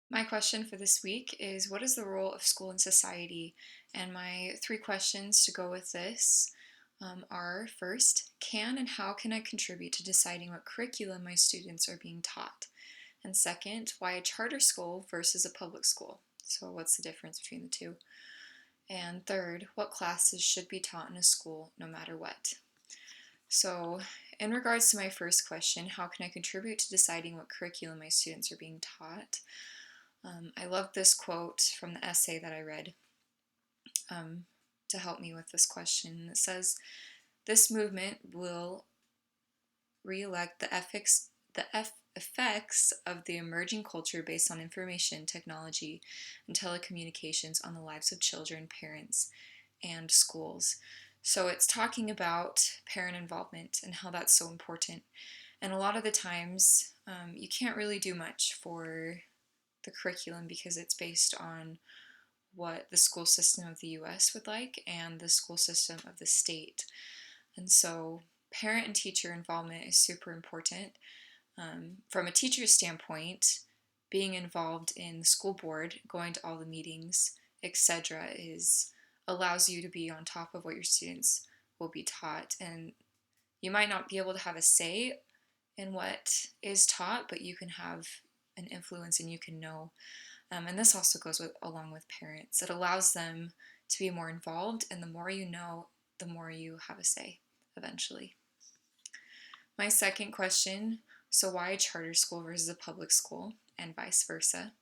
My question for this week is, what is the role of school in society? And my three questions to go with this are: first, can and how can I contribute to deciding what curriculum my students are being taught? And second, why a charter school versus a public school? So, what's the difference between the two? And third, what classes should be taught in a school no matter what? So, in regards to my first question, how can I contribute to deciding what curriculum my students are being taught? I love this quote from the essay that I read um, to help me with this question. It says, "This movement will re-elect effects of the emerging culture based on information technology and telecommunications on the lives of children, parents, and schools." So it's talking about parent involvement and how that's so important. And a lot of the times, you can't really do much for the curriculum because it's based on what the school system of the US would like and the school system of the state. And so parent and teacher involvement is super important. From a teacher's standpoint, being involved in the school board, going to all the meetings, etc., is allows you to be on top of what your students will be taught. And you might not be able to have a say in what is taught, but you can have an influence and you can know. And this also goes along with parents. It allows them to be more involved, and the more you know, the more you have a say eventually. My second question, so why a charter school versus a public school, and vice versa?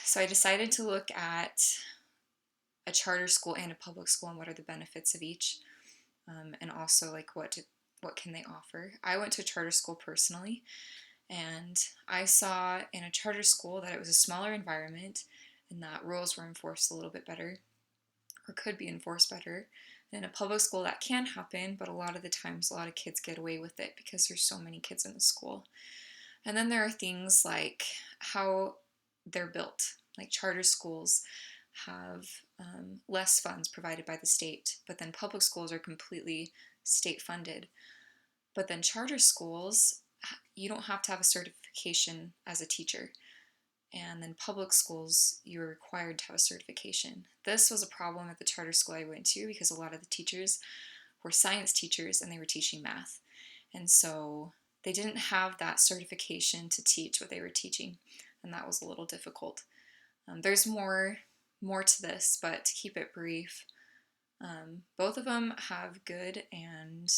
So I decided to look at a charter school and a public school and what are the benefits of each, and also like what can they offer. I went to a charter school personally, and I saw in a charter school that it was a smaller environment and that rules were enforced a little bit better or could be enforced better. And in a public school, that can happen, but a lot of the times, a lot of kids get away with it because there's so many kids in the school. And then there are things like how they're built. Like charter schools have less funds provided by the state, but then public schools are completely state funded. But then charter schools, you don't have to have a certification as a teacher. And then public schools, you're required to have a certification. This was a problem at the charter school I went to because a lot of the teachers were science teachers and they were teaching math. And so they didn't have that certification to teach what they were teaching. And that was a little difficult. There's more to this, but to keep it brief, both of them have good and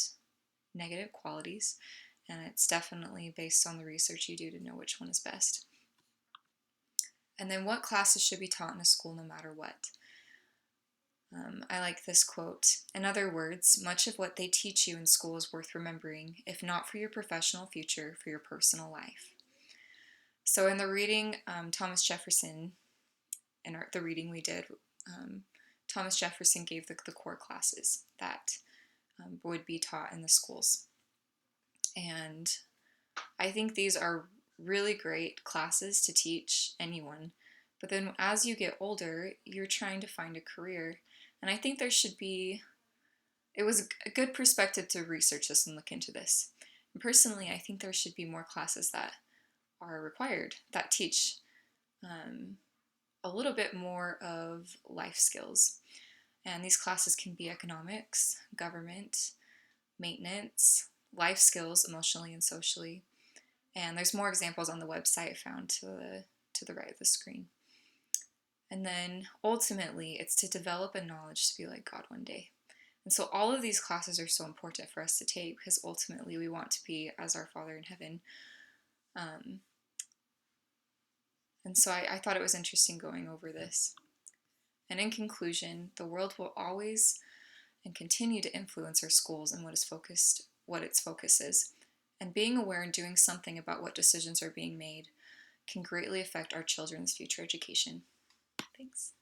negative qualities, and it's definitely based on the research you do to know which one is best. And then what classes should be taught in a school no matter what? I like this quote. In other words, much of what they teach you in school is worth remembering, if not for your professional future, for your personal life. So in the reading, Thomas Jefferson, in the reading we did, Thomas Jefferson gave the core classes that would be taught in the schools. And I think these are really great classes to teach anyone. But then as you get older, you're trying to find a career. And I think there should be, it was a good perspective to research this and look into this. And personally, I think there should be more classes that are required that teach a little bit more of life skills. And these classes can be economics, government, maintenance, life skills, emotionally and socially. And there's more examples on the website found to the right of the screen. And then ultimately, it's to develop a knowledge to be like God one day. And so all of these classes are so important for us to take because ultimately we want to be as our Father in heaven. And so I thought it was interesting going over this. And in conclusion, the world will always and continue to influence our schools and what its focus is. And being aware and doing something about what decisions are being made can greatly affect our children's future education. Thanks.